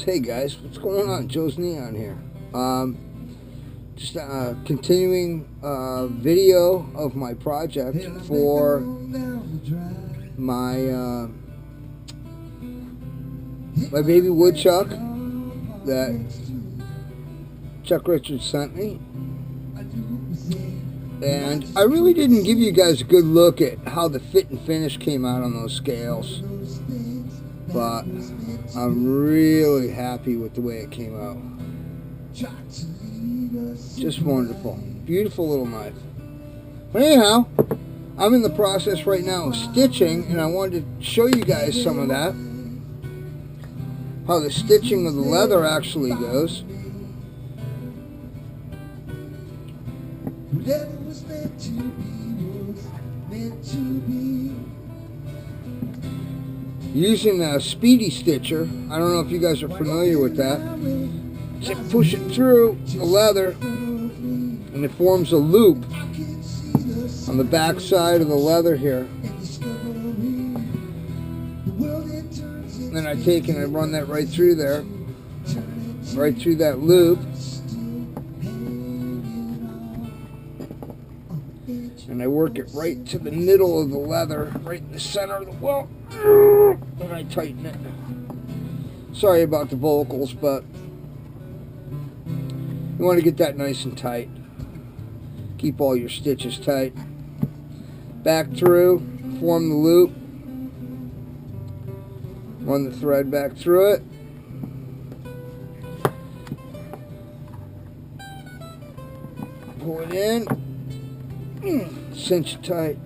Hey guys, what's going on? Joe's Neon here. Just continuing video of my project for my my baby woodchuck that Chuck Richards sent me. And I really didn't give you guys a good look at how the fit and finish came out on those scales, but I'm really happy with the way it came out. Just wonderful. Beautiful little knife. But anyhow, I'm in the process right now of stitching, and I wanted to show you guys some of that. How the stitching of the leather actually goes. Whatever was meant to be was meant to be. Using a speedy stitcher, I don't know if you guys are familiar with that. Just push it through the leather and it forms a loop on the back side of the leather here. And then I take and I run that right through there, right through that loop. And I work it right to the middle of the leather, right in the center of the welt, and I tighten it. Sorry about the vocals, but you want to get that nice and tight. Keep all your stitches tight. Back through, form the loop, run the thread back through it. Pull it in. Cinch it tight.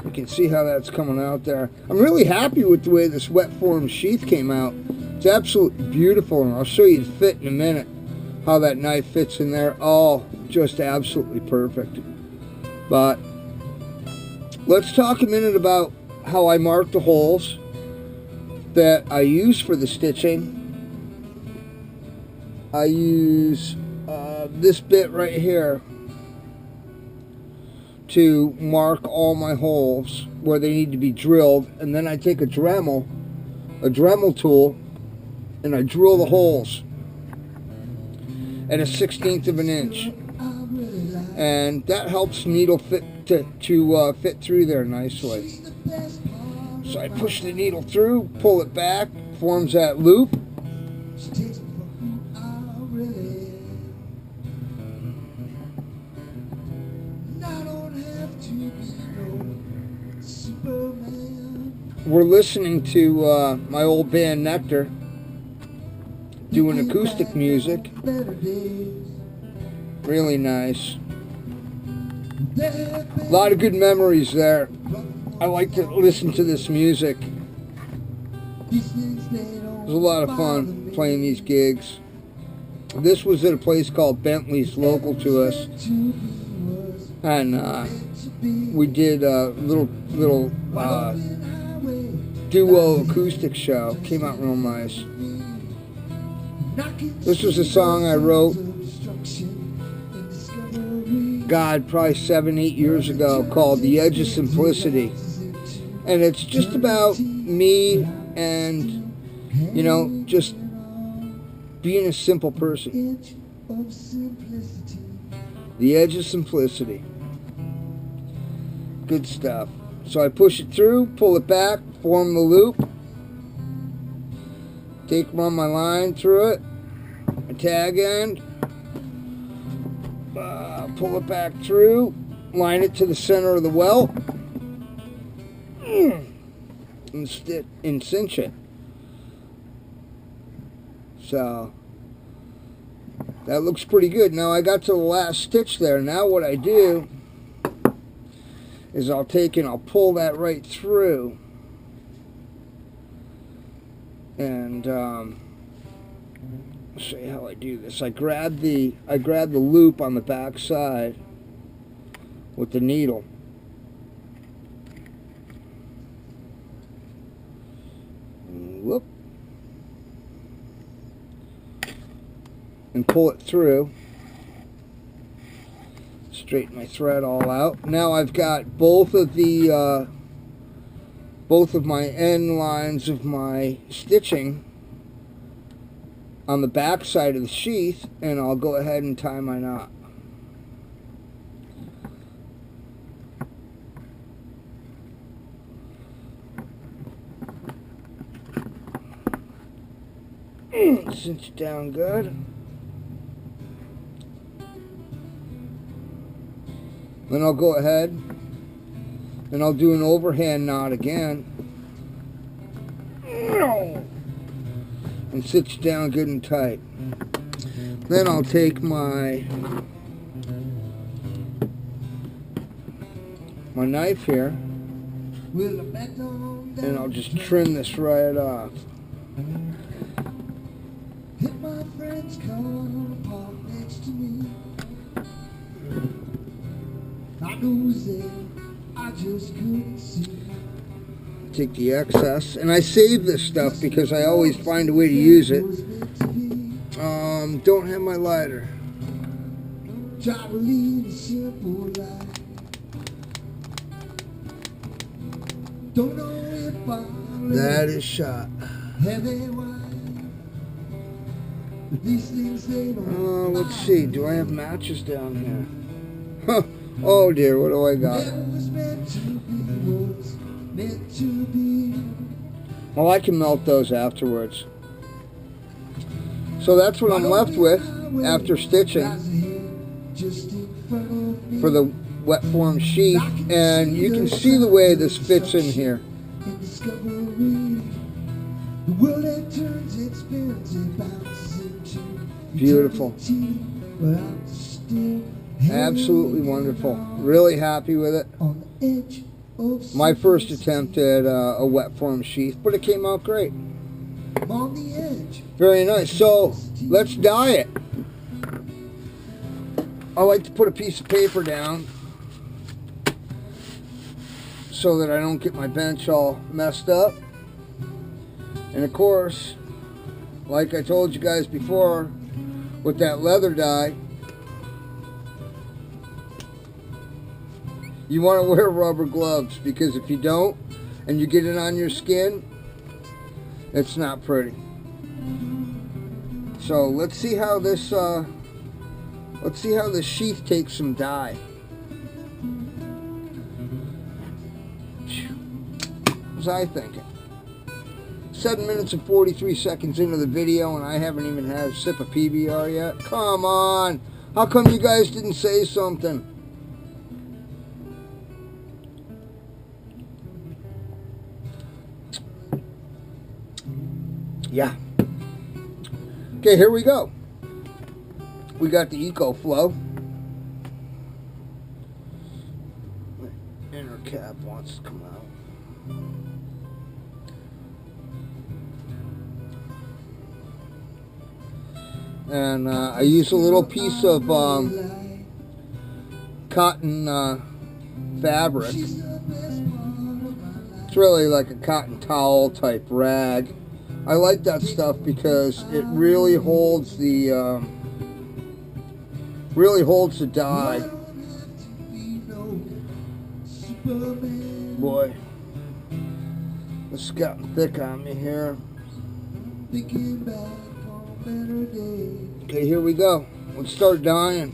You can see how that's coming out there. I'm really happy with the way this wet form sheath came out. It's absolutely beautiful, and I'll show you the fit in a minute, how that knife fits in there. Oh, just absolutely perfect. But let's talk a minute about how I mark the holes that I use for the stitching. I use this bit right here to mark all my holes where they need to be drilled, and then I take a Dremel tool, and I drill the holes at a 1/16 of an inch, and that helps the needle fit fit through there nicely. So I push the needle through, pull it back, forms that loop. We're listening to my old band Nectar doing acoustic music. Really nice. A lot of good memories there. I like to listen to this music. It was a lot of fun playing these gigs. This was at a place called Bentley's, local to us, and we did a little duo acoustic show. Came out real nice. This was a song I wrote, God, probably 7-8 years ago, called The Edge of Simplicity. And it's just about me and, you know, just being a simple person. The Edge of Simplicity. Good stuff. So I push it through, pull it back, form the loop, run my line through it, a tag end, pull it back through, line it to the center of the welt, and cinch it. So that looks pretty good. Now I got to the last stitch there. Now what I do is I'll take and I'll pull that right through, and I'll show you how I do this. I grab the loop on the back side with the needle. Whoop. And pull it through. Straighten my thread all out. Now I've got both of my end lines of my stitching on the back side of the sheath, and I'll go ahead and tie my knot. Cinch it down good. Then I'll go ahead and I'll do an overhand knot again. And cinch it down good and tight. Then I'll take my knife here and I'll just trim this right off. My friends come park next to me. I was there, I just couldn't see. Take the excess, and I save this stuff because I always find a way to use it. Don't have my lighter. Try to lead a simple life. Don't know if I'm that is shot. Let's see. Do I have matches down here? Huh. Oh dear, what do I got? Well, I can melt those afterwards. So that's what I'm left with after stitching for the wet form sheath, and you can see the way this fits in here. Beautiful. Absolutely wonderful. Really happy with it. My first attempt at a wet form sheath, but it came out great. Very nice. So let's dye it. I like to put a piece of paper down so that I don't get my bench all messed up. And of course, like I told you guys before, with that leather dye, you want to wear rubber gloves, because if you don't and you get it on your skin, it's not pretty. So let's see how this sheath takes some dye. What was I thinking? 7 minutes and 43 seconds into the video, and I haven't even had a sip of PBR yet. Come on! How come you guys didn't say something? Yeah. Okay, here we go. We got the EcoFlow. Inner cap wants to come out. And I use a little piece of cotton fabric. It's really like a cotton towel type rag. I like that stuff because it really holds the dye. Boy, this has gotten thick on me here. Okay, here we go. Let's start dyeing.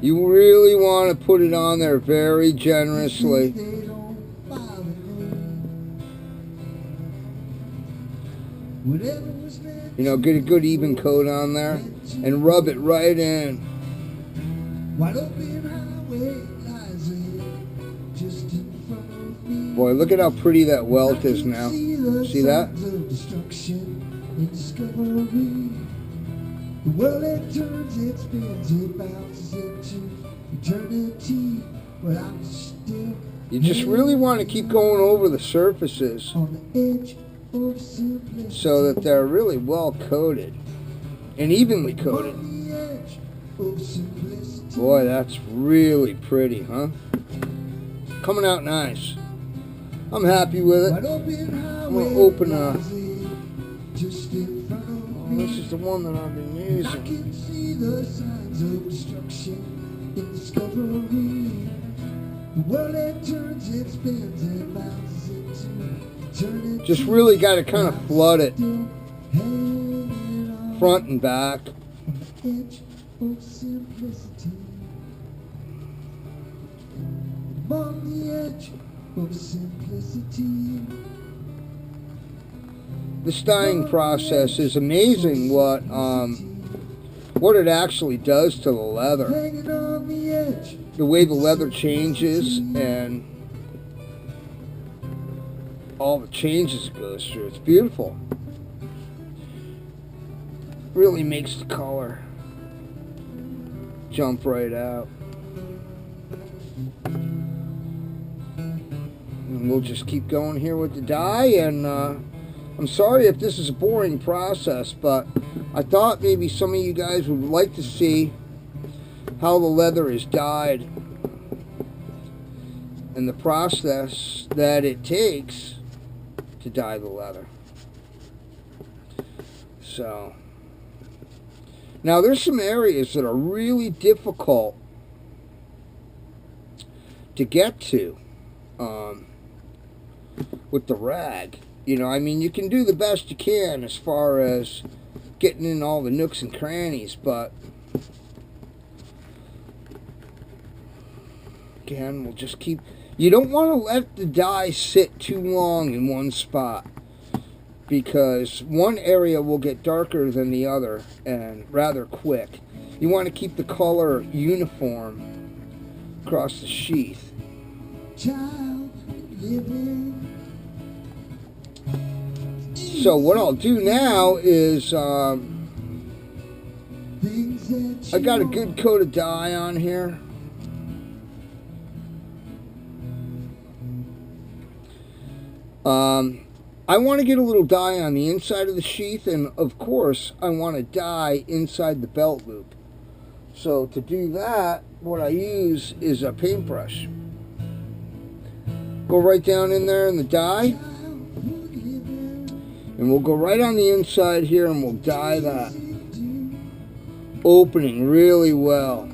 You really want to put it on there very generously. You know, get a good even coat on there and rub it right in. Boy, look at how pretty that welt is now. See that? You just really want to keep going over the surfaces so that they're really well coated and evenly coated. Boy, that's really pretty, huh? Coming out nice. I'm happy with it. I'm going to open a... Oh, this is the one that I've been using. I can see the signs of destruction in discovery. The world it turns, it spins, it bounces into Just really got to kind of flood it front and back. This dyeing process is amazing what it actually does to the leather. The way the leather changes and all the changes it goes through. It's beautiful. Really makes the color jump right out. And we'll just keep going here with the dye. And I'm sorry if this is a boring process, but I thought maybe some of you guys would like to see how the leather is dyed and the process that it takes to dye the leather. So now there's some areas that are really difficult to get to with the rag. You know, I mean, you can do the best you can as far as getting in all the nooks and crannies, but again, we'll just keep... You don't want to let the dye sit too long in one spot, because one area will get darker than the other and rather quick. You want to keep the color uniform across the sheath. So what I'll do now is I got a good coat of dye on here. I want to get a little dye on the inside of the sheath, and of course I want to dye inside the belt loop. So to do that, what I use is a paintbrush. Go right down in there in the dye, and we'll go right on the inside here and we'll dye that opening really well.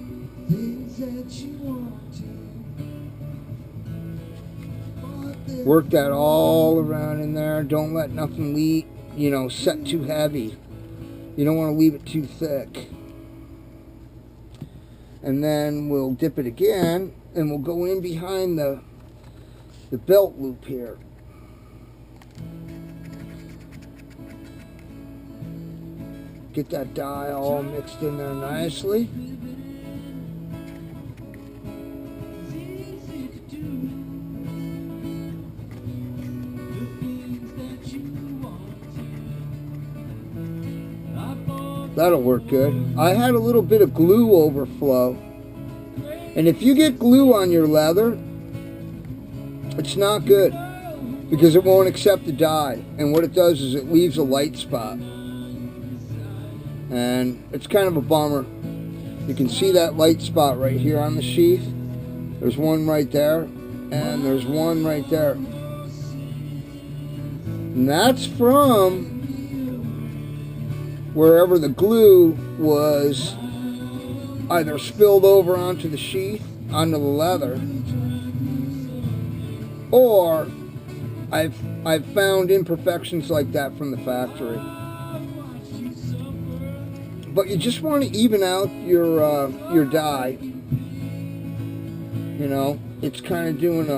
Work that all around in there. Don't let nothing leak, you know, set too heavy. You don't want to leave it too thick. And then we'll dip it again and we'll go in behind the belt loop here. Get that dye all mixed in there nicely. That'll work good. I had a little bit of glue overflow. And if you get glue on your leather, it's not good, because it won't accept the dye. And what it does is it leaves a light spot. And it's kind of a bummer. You can see that light spot right here on the sheath. There's one right there, and there's one right there. And that's from wherever the glue was either spilled over onto the sheath, onto the leather, or I've found imperfections like that from the factory. But you just want to even out your dye. You know, it's kind of doing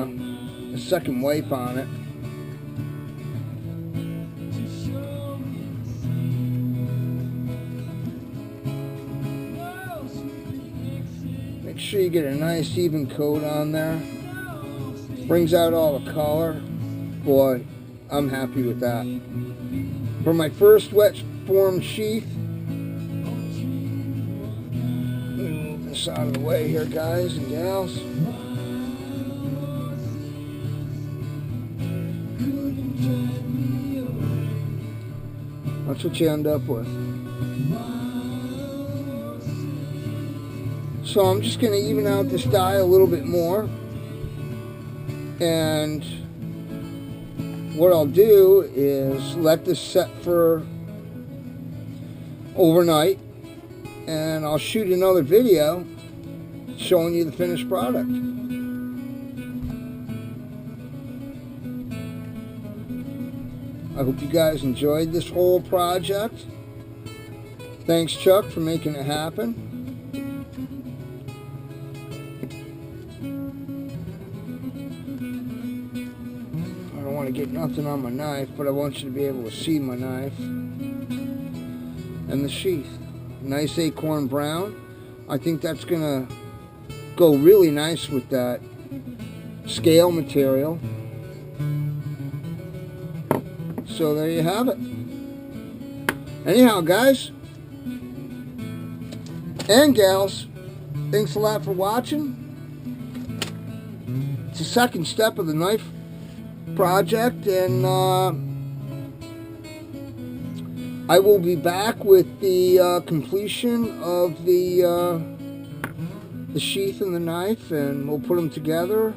a second wipe on it. Make sure you get a nice even coat on there. Brings out all the color. Boy, I'm happy with that. For my first wet form sheath, move this out of the way here, guys and gals. That's what you end up with. So I'm just going to even out this dye a little bit more. And what I'll do is let this set for overnight. And I'll shoot another video showing you the finished product. I hope you guys enjoyed this whole project. Thanks, Chuck, for making it happen. I don't want to get nothing on my knife, but I want you to be able to see my knife. And the sheath. Nice acorn brown. I think that's going to go really nice with that scale material. So there you have it. Anyhow, guys and gals, thanks a lot for watching. It's the second step of the knife project, and I will be back with the completion of the sheath and the knife, and we'll put them together,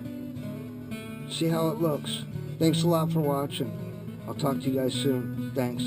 see how it looks. Thanks a lot for watching. I'll talk to you guys soon. Thanks.